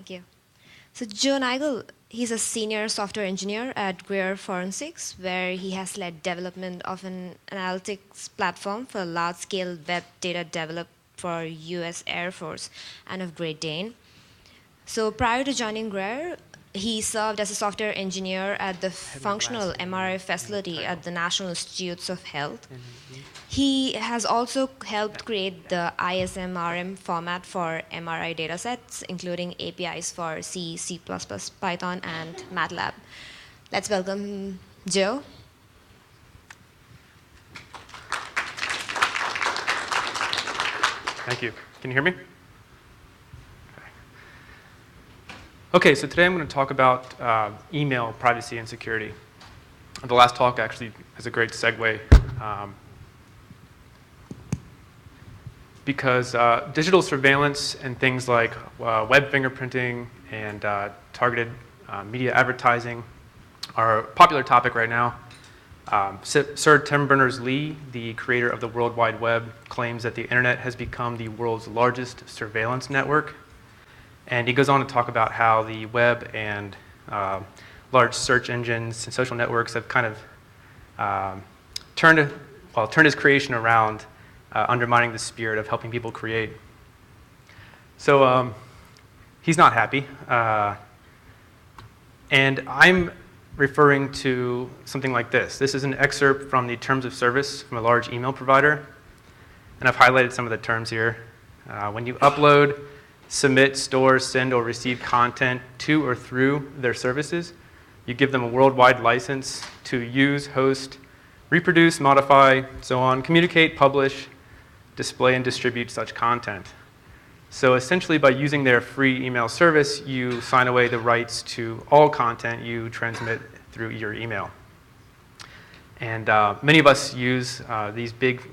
Thank you. So Joe Naegele, he's a senior software engineer at Greer Forensics, where he has led development of an analytics platform for large-scale web data developed for U.S. Air Force and of Great Dane. So prior to joining Greer, he served as a software engineer at the functional MRI facility at the National Institutes of Health. He has also helped create the ISMRM format for MRI datasets, including APIs for C, C++, Python, and MATLAB. Let's welcome Joe. Thank you. Can you hear me? Okay, so today I'm going to talk about email privacy and security. The last talk actually is a great segue because digital surveillance and things like web fingerprinting and targeted media advertising are a popular topic right now. Sir Tim Berners-Lee, the creator of the World Wide Web, claims that the internet has become the world's largest surveillance network. And he goes on to talk about how the web and large search engines and social networks have kind of turned his creation around, undermining the spirit of helping people create. So he's not happy. And I'm referring to something like this. This is an excerpt from the terms of service from a large email provider. And I've highlighted some of the terms here. When you upload, submit, store, send, or receive content to or through their services, you give them a worldwide license to use, host, reproduce, modify, so on, communicate, publish, display, and distribute such content. So essentially, by using their free email service, you sign away the rights to all content you transmit through your email. And many of us use these big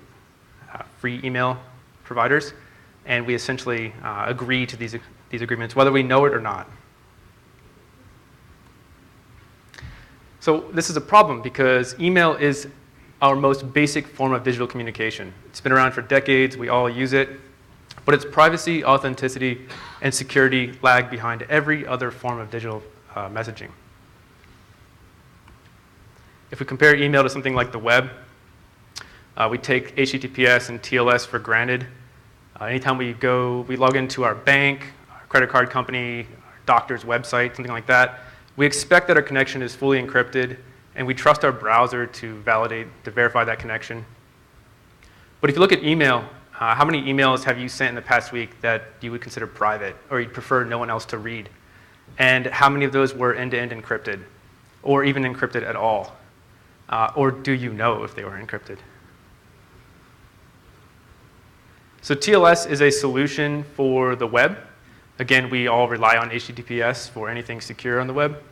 free email providers, and we essentially agree to these agreements, whether we know it or not. So this is a problem because email is our most basic form of digital communication. It's been around for decades, we all use it, but its privacy, authenticity, and security lag behind every other form of digital messaging. If we compare email to something like the web, we take HTTPS and TLS for granted. Anytime we log into our bank, our credit card company, our doctor's website, something like that, we expect that our connection is fully encrypted, and we trust our browser to verify that connection. But if you look at email, how many emails have you sent in the past week that you would consider private, or you'd prefer no one else to read? And how many of those were end-to-end encrypted, or even encrypted at all? Or do you know if they were encrypted? So TLS is a solution for the web. Again, we all rely on HTTPS for anything secure on the web.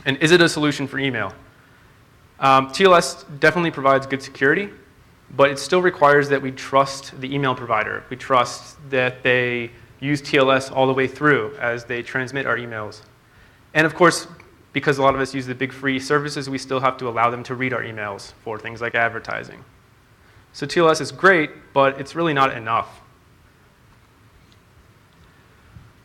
And is it a solution for email? TLS definitely provides good security, but it still requires that we trust the email provider. We trust that they use TLS all the way through as they transmit our emails. And of course, because a lot of us use the big free services, we still have to allow them to read our emails for things like advertising. So TLS is great, but it's really not enough.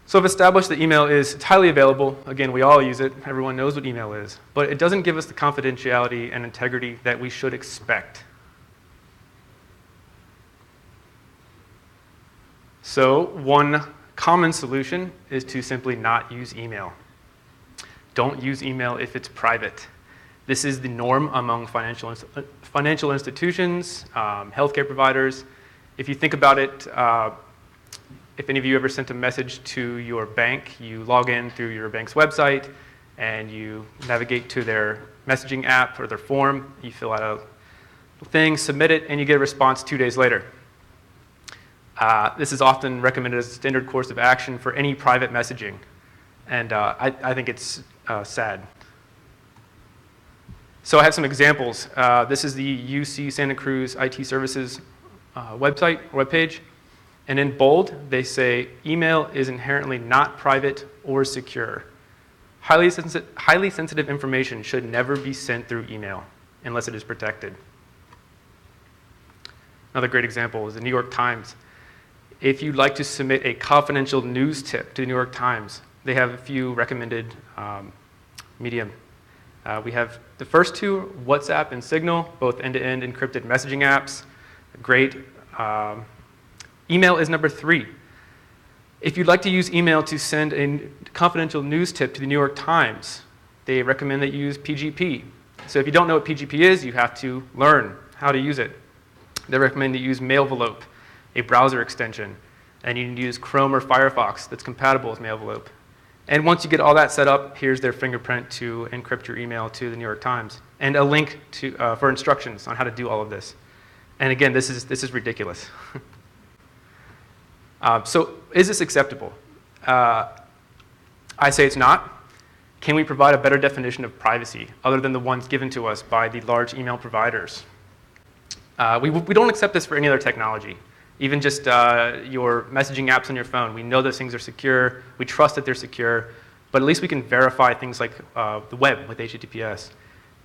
So I've established that email it's highly available. Again, we all use it. Everyone knows what email is. But it doesn't give us the confidentiality and integrity that we should expect. So one common solution is to simply not use email. Don't use email if it's private. This is the norm among financial institutions, healthcare providers. If you think about it, if any of you ever sent a message to your bank, you log in through your bank's website and you navigate to their messaging app or their form, you fill out a thing, submit it, and you get a response 2 days later. This is often recommended as a standard course of action for any private messaging, and I think it's sad. So I have some examples. This is the UC Santa Cruz IT Services webpage. And in bold, they say, email is inherently not private or secure. Highly sensitive information should never be sent through email unless it is protected. Another great example is the New York Times. If you'd like to submit a confidential news tip to the New York Times, they have a few recommended medium. We have the first two, WhatsApp and Signal, both end-to-end encrypted messaging apps. Great. Email is number 3. If you'd like to use email to send a confidential news tip to the New York Times, they recommend that you use PGP. So if you don't know what PGP is, you have to learn how to use it. They recommend that you use Mailvelope, a browser extension, and you need to use Chrome or Firefox that's compatible with Mailvelope. And once you get all that set up, here's their fingerprint to encrypt your email to the New York Times, and a link to, for instructions on how to do all of this. And again, this is ridiculous. So is this acceptable? I say it's not. Can we provide a better definition of privacy other than the ones given to us by the large email providers? We don't accept this for any other technology. Even just your messaging apps on your phone, we know those things are secure. We trust that they're secure. But at least we can verify things like the web with HTTPS.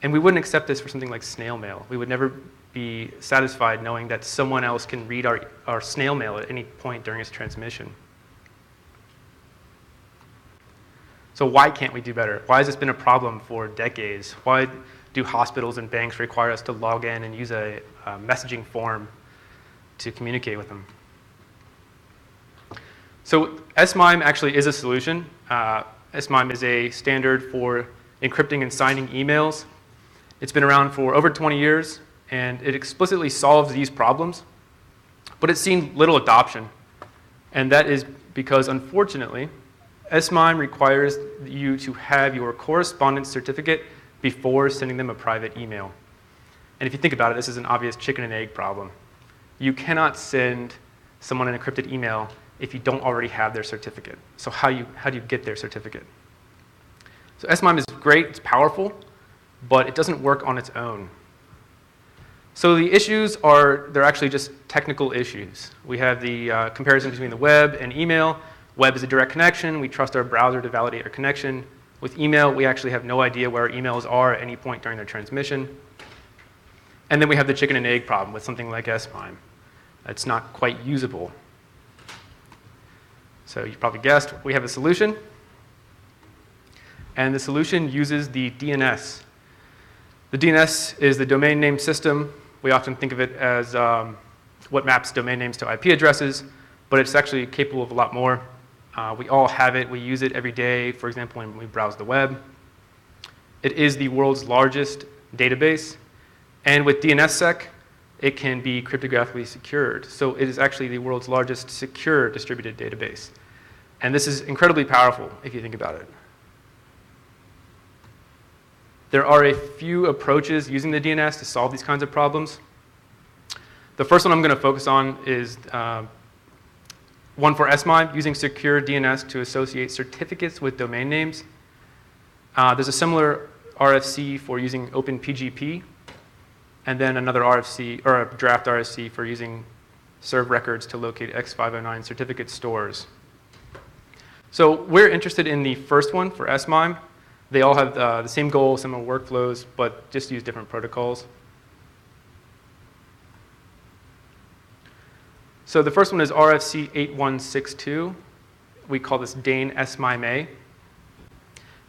And we wouldn't accept this for something like snail mail. We would never be satisfied knowing that someone else can read our snail mail at any point during its transmission. So why can't we do better? Why has this been a problem for decades? Why do hospitals and banks require us to log in and use a messaging form to communicate with them? So SMIME actually is a solution. SMIME is a standard for encrypting and signing emails. It's been around for over 20 years, and it explicitly solves these problems, but it's seen little adoption. And that is because, unfortunately, SMIME requires you to have your correspondence certificate before sending them a private email. And if you think about it, this is an obvious chicken and egg problem. You cannot send someone an encrypted email if you don't already have their certificate. So how do you get their certificate? So SMIME is great, it's powerful, but it doesn't work on its own. So the issues they're actually just technical issues. We have the comparison between the web and email. Web is a direct connection. We trust our browser to validate our connection. With email, we actually have no idea where our emails are at any point during their transmission. And then we have the chicken and egg problem with something like SMIME. It's not quite usable. So you probably guessed, we have a solution. And the solution uses the DNS. The DNS is the domain name system. We often think of it as what maps domain names to IP addresses, but it's actually capable of a lot more. We all have it. We use it every day, for example, when we browse the web. It is the world's largest database. And with DNSSEC, it can be cryptographically secured. So it is actually the world's largest secure distributed database. And this is incredibly powerful if you think about it. There are a few approaches using the DNS to solve these kinds of problems. The first one I'm going to focus on is one for SMIME, using secure DNS to associate certificates with domain names. There's a similar RFC for using OpenPGP, and then another RFC, or a draft RFC for using serve records to locate X509 certificate stores. So we're interested in the first one for SMIME. They all have the same goal, similar workflows, but just use different protocols. So the first one is RFC 8162. We call this Dane SMIME.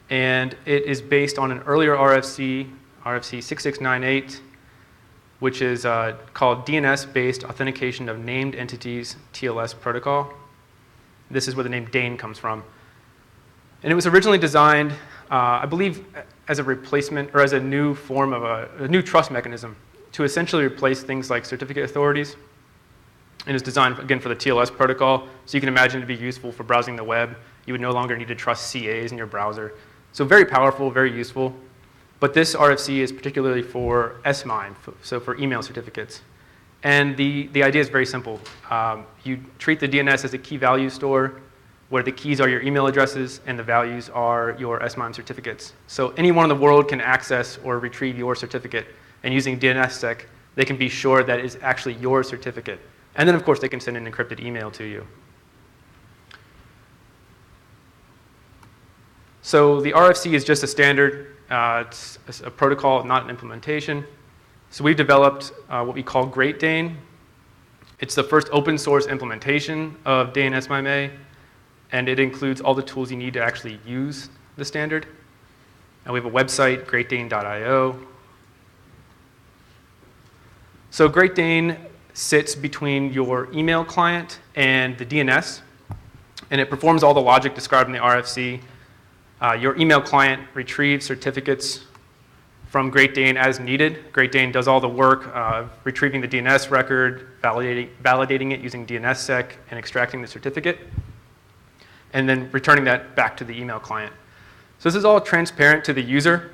And it is based on an earlier RFC, RFC 6698, which is called DNS-based authentication of named entities TLS protocol. This is where the name Dane comes from. And it was originally designed, I believe, as a replacement or as a new form of a new trust mechanism to essentially replace things like certificate authorities. And it's designed, again, for the TLS protocol. So you can imagine it to be useful for browsing the web. You would no longer need to trust CAs in your browser. So very powerful, very useful. But this RFC is particularly for SMIME, so for email certificates. And the idea is very simple. You treat the DNS as a key value store where the keys are your email addresses and the values are your SMIME certificates. So anyone in the world can access or retrieve your certificate. And using DNSSEC, they can be sure that it's actually your certificate. And then, of course, they can send an encrypted email to you. So the RFC is just a standard. It's a protocol, not an implementation. So we've developed what we call Great Dane. It's the first open source implementation of Dane SMIME. and it includes all the tools you need to actually use the standard. And we have a website, greatdane.io. So Great Dane sits between your email client and the DNS, and it performs all the logic described in the RFC. Your email client retrieves certificates from Great Dane as needed. Great Dane does all the work of retrieving the DNS record, validating it using DNSSEC, and extracting the certificate, and then returning that back to the email client. So this is all transparent to the user,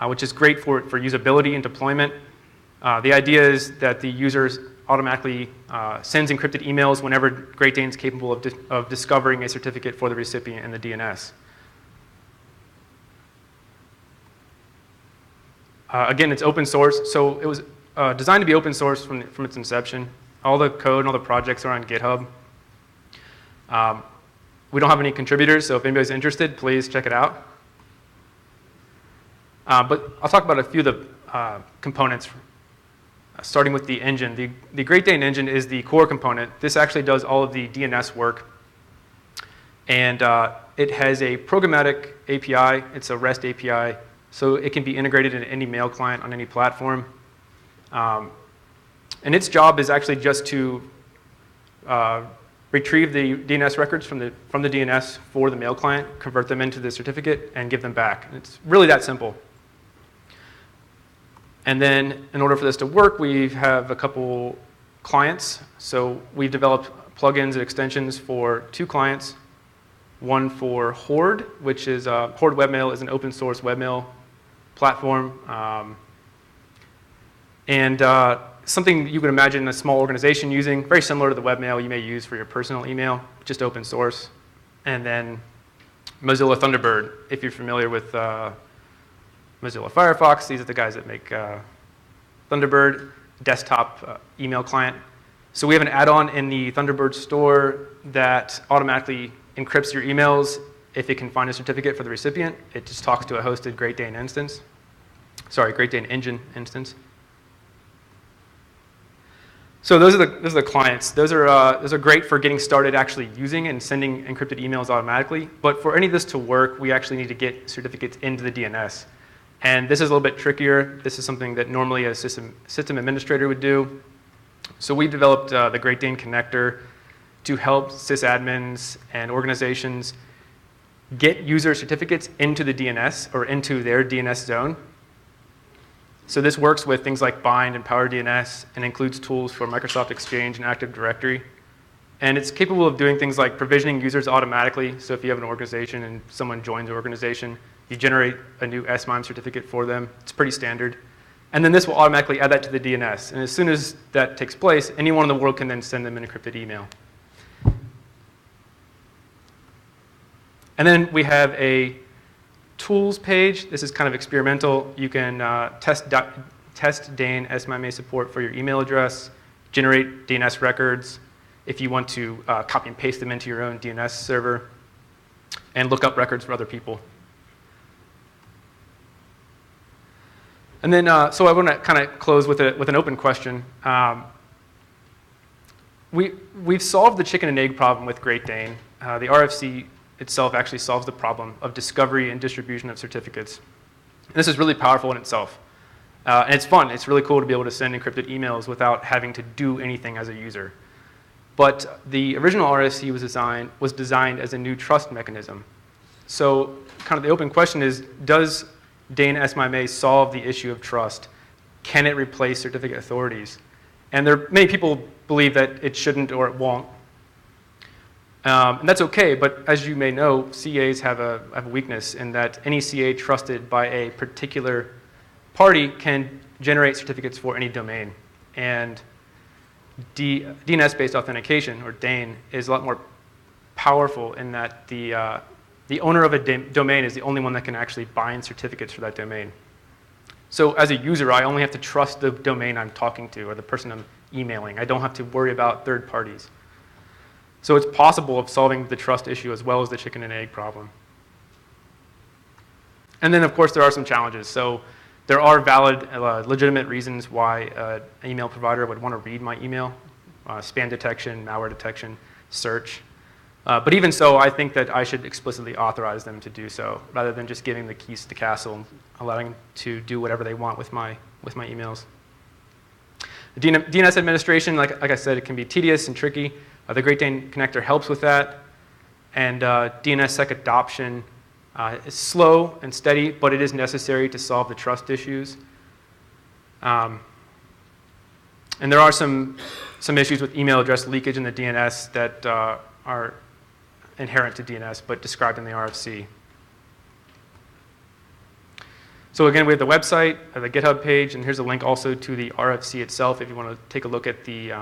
which is great for usability and deployment. The idea is that the user automatically sends encrypted emails whenever Great Dane is capable of discovering a certificate for the recipient in the DNS. Again, it's open source, so it was designed to be open source from its inception. All the code and all the projects are on GitHub. We don't have any contributors, so if anybody's interested, please check it out. But I'll talk about a few of the components, starting with the engine. The Great Dane engine is the core component. This actually does all of the DNS work. And it has a programmatic API. It's a REST API. So it can be integrated into any mail client on any platform. And its job is actually just to retrieve the DNS records from the DNS for the mail client, convert them into the certificate, and give them back. And it's really that simple. And then in order for this to work, we have a couple clients. So we've developed plugins and extensions for 2 clients. One for Horde, which is Horde Webmail is an open source webmail platform. Something you could imagine a small organization using, very similar to the webmail you may use for your personal email, just open source. And then Mozilla Thunderbird, if you're familiar with Mozilla Firefox, these are the guys that make Thunderbird, desktop email client. So we have an add-on in the Thunderbird store that automatically encrypts your emails if it can find a certificate for the recipient. It just talks to a hosted Great Dane instance. Sorry, Great Dane engine instance. So those are the clients. Those are great for getting started actually using and sending encrypted emails automatically. But for any of this to work, we actually need to get certificates into the DNS. And this is a little bit trickier. This is something that normally a system administrator would do. So we developed the Great Dane connector to help sysadmins and organizations get user certificates into the DNS or into their DNS zone. So this works with things like Bind and Power DNS and includes tools for Microsoft Exchange and Active Directory. And it's capable of doing things like provisioning users automatically. So if you have an organization and someone joins the organization, you generate a new SMIME certificate for them. It's pretty standard. And then this will automatically add that to the DNS. And as soon as that takes place, anyone in the world can then send them an encrypted email. And then we have a tools page. This is kind of experimental. You can test Dane SMIME support for your email address, generate DNS records if you want to copy and paste them into your own DNS server, and look up records for other people. And then, so I want to kind of close with an open question. We've solved the chicken and egg problem with Great Dane. The RFC itself actually solves the problem of discovery and distribution of certificates. And this is really powerful in itself. And it's fun. It's really cool to be able to send encrypted emails without having to do anything as a user. But the original RFC was designed as a new trust mechanism. So kind of the open question is, does Dane SMIME solve the issue of trust? Can it replace certificate authorities? And many people believe that it shouldn't or it won't. And that's okay, but as you may know, CAs have a weakness in that any CA trusted by a particular party can generate certificates for any domain. And DNS-based authentication, or Dane, is a lot more powerful in that the owner of a domain is the only one that can actually bind certificates for that domain. So as a user, I only have to trust the domain I'm talking to or the person I'm emailing. I don't have to worry about third parties. So it's possible of solving the trust issue as well as the chicken and egg problem. And then, of course, there are some challenges. So there are valid, legitimate reasons why an email provider would want to read my email, spam detection, malware detection, search. But even so, I think that I should explicitly authorize them to do so, rather than just giving the keys to the castle and allowing them to do whatever they want with my emails. The DNS administration, like I said, it can be tedious and tricky. The Great Dane connector helps with that. And DNSSEC adoption is slow and steady, but it is necessary to solve the trust issues. And there are some issues with email address leakage in the DNS that are inherent to DNS, but described in the RFC. So again, we have the website, the GitHub page, and here's a link also to the RFC itself if you want to take a look at the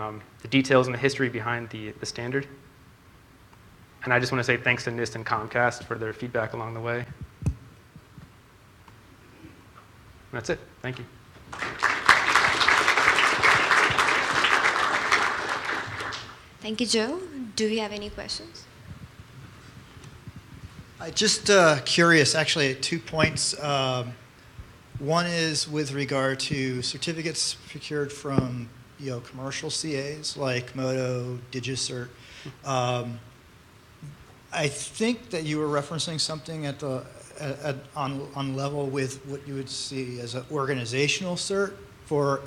details and the history behind the standard. And I just want to say thanks to NIST and Comcast for their feedback along the way. And that's it. Thank you. Thank you, Joe. Do you have any questions? I just curious, actually, 2 points. One is with regard to certificates procured from commercial CAs like Moto, DigiCert. I think that you were referencing something on level with what you would see as an organizational cert for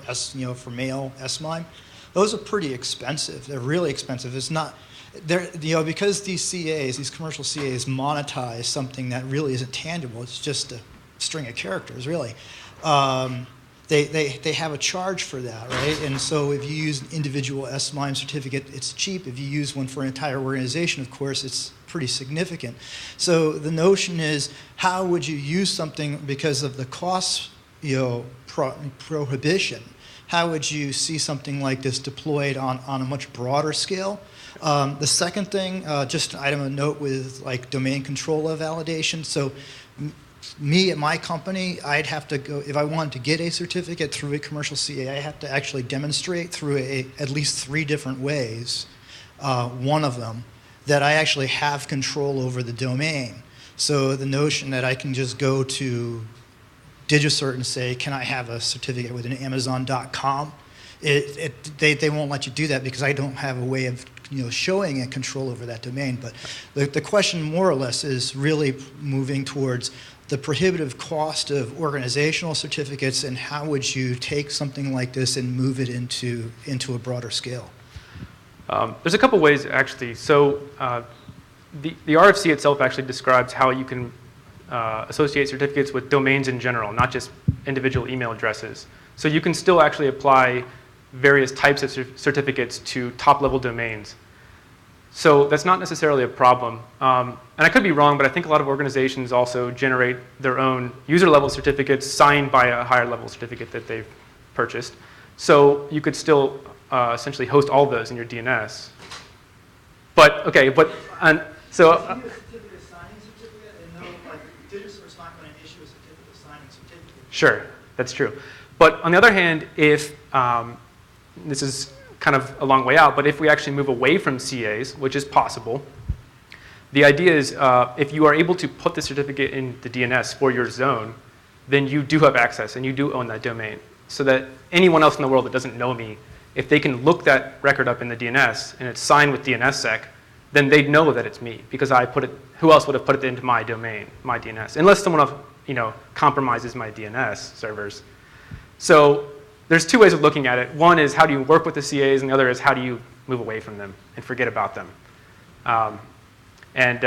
for mail SMIME. Those are pretty expensive. They're really expensive. It's not. Because these CAs, these commercial CAs, monetize something that really isn't tangible. It's just a string of characters, really. They have a charge for that, right? And so if you use an individual SMIME certificate, it's cheap. If you use one for an entire organization, of course, it's pretty significant. So the notion is, how would you use something because of the cost, prohibition? How would you see something like this deployed on a much broader scale? The second thing, just an item of note with like domain controller validation. So me at my company, I'd have to go, if I wanted to get a certificate through a commercial CA, I have to actually demonstrate through at least 3 different ways, one of them, that I actually have control over the domain. So the notion that I can just go to DigiCert and say, can I have a certificate with an Amazon.com? They won't let you do that because I don't have a way of showing a control over that domain. But the question more or less is really moving towards the prohibitive cost of organizational certificates, and how would you take something like this and move it into a broader scale? There's a couple ways, actually. So the RFC itself actually describes how you can associate certificates with domains in general, not just individual email addresses. So you can still actually apply various types of certificates to top-level domains. So that's not necessarily a problem. And I could be wrong, but I think a lot of organizations also generate their own user-level certificates signed by a higher-level certificate that they've purchased. So you could still essentially host all of those in your DNS. But, okay, but, and so... If you use a certificate signing certificate, and no, like, DigiCert's not going to issue a certificate signing certificate. Sure, that's true. But on the other hand, if, this is kind of a long way out, but if we actually move away from CAs, which is possible, the idea is if you are able to put the certificate in the DNS for your zone, then you do have access and you do own that domain. So that anyone else in the world that doesn't know me, if they can look that record up in the DNS and it's signed with DNSSEC, then they'd know that it's me because I put it, who else would have put it into my domain, my DNS, unless someone else compromises my DNS servers. So there's 2 ways of looking at it. One is how do you work with the CAs, and the other is how do you move away from them and forget about them. Again,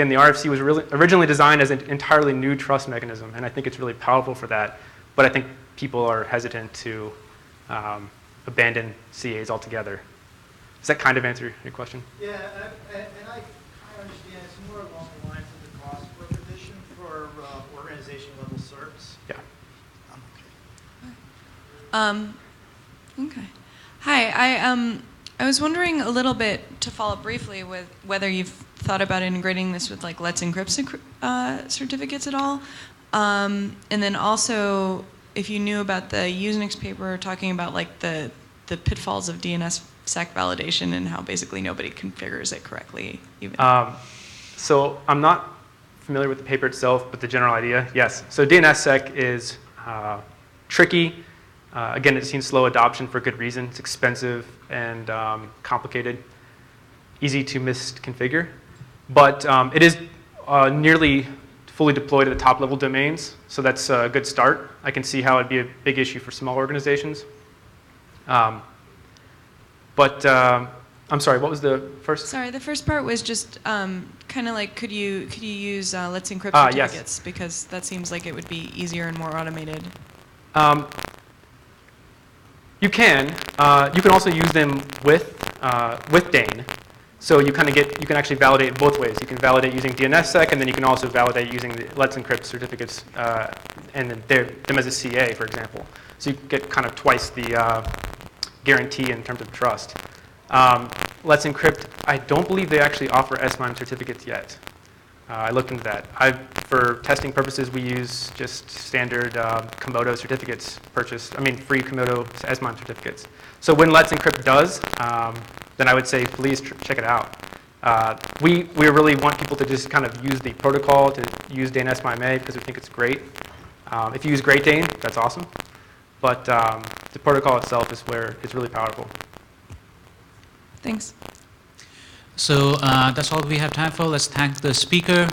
the RFC was originally designed as an entirely new trust mechanism, and I think it's really powerful for that. But I think people are hesitant to abandon CAs altogether. Does that kind of answer your question? Yeah, and I understand it's more along the lines of the cost prohibition for organization level certs. Yeah. Okay. Hi. I was wondering a little bit, to follow up briefly, with whether you've thought about integrating this with like Let's Encrypt certificates at all, and then also if you knew about the Usenix paper talking about like the pitfalls of DNSSEC validation and how basically nobody configures it correctly. Even. So I'm not familiar with the paper itself, but the general idea, yes. So DNSSEC is tricky. Again, it's seen slow adoption for good reason. It's expensive and complicated. easy to misconfigure. But it is nearly fully deployed at the top level domains, so that's a good start. I can see how it'd be a big issue for small organizations. I'm sorry, what was the first? Sorry, the first part was just kind of like, could you use Let's Encrypt Yes. certificates? Because that seems like it would be easier and more automated. You can. You can also use them with Dane. So you can actually validate both ways. You can validate using DNSSEC, and then you can also validate using the Let's Encrypt certificates and then them as a CA, for example. So you get kind of twice the guarantee in terms of trust. Let's Encrypt, I don't believe they actually offer SMIME certificates yet. I looked into that. For testing purposes, we use just standard Komodo certificates free Komodo SMIME certificates. So when Let's Encrypt does, then I would say please check it out. We really want people to just kind of use the protocol to use Dane SMIME because we think it's great. If you use Great Dane, that's awesome. But the protocol itself is where it's really powerful. Thanks. So that's all we have time for. Let's thank the speaker.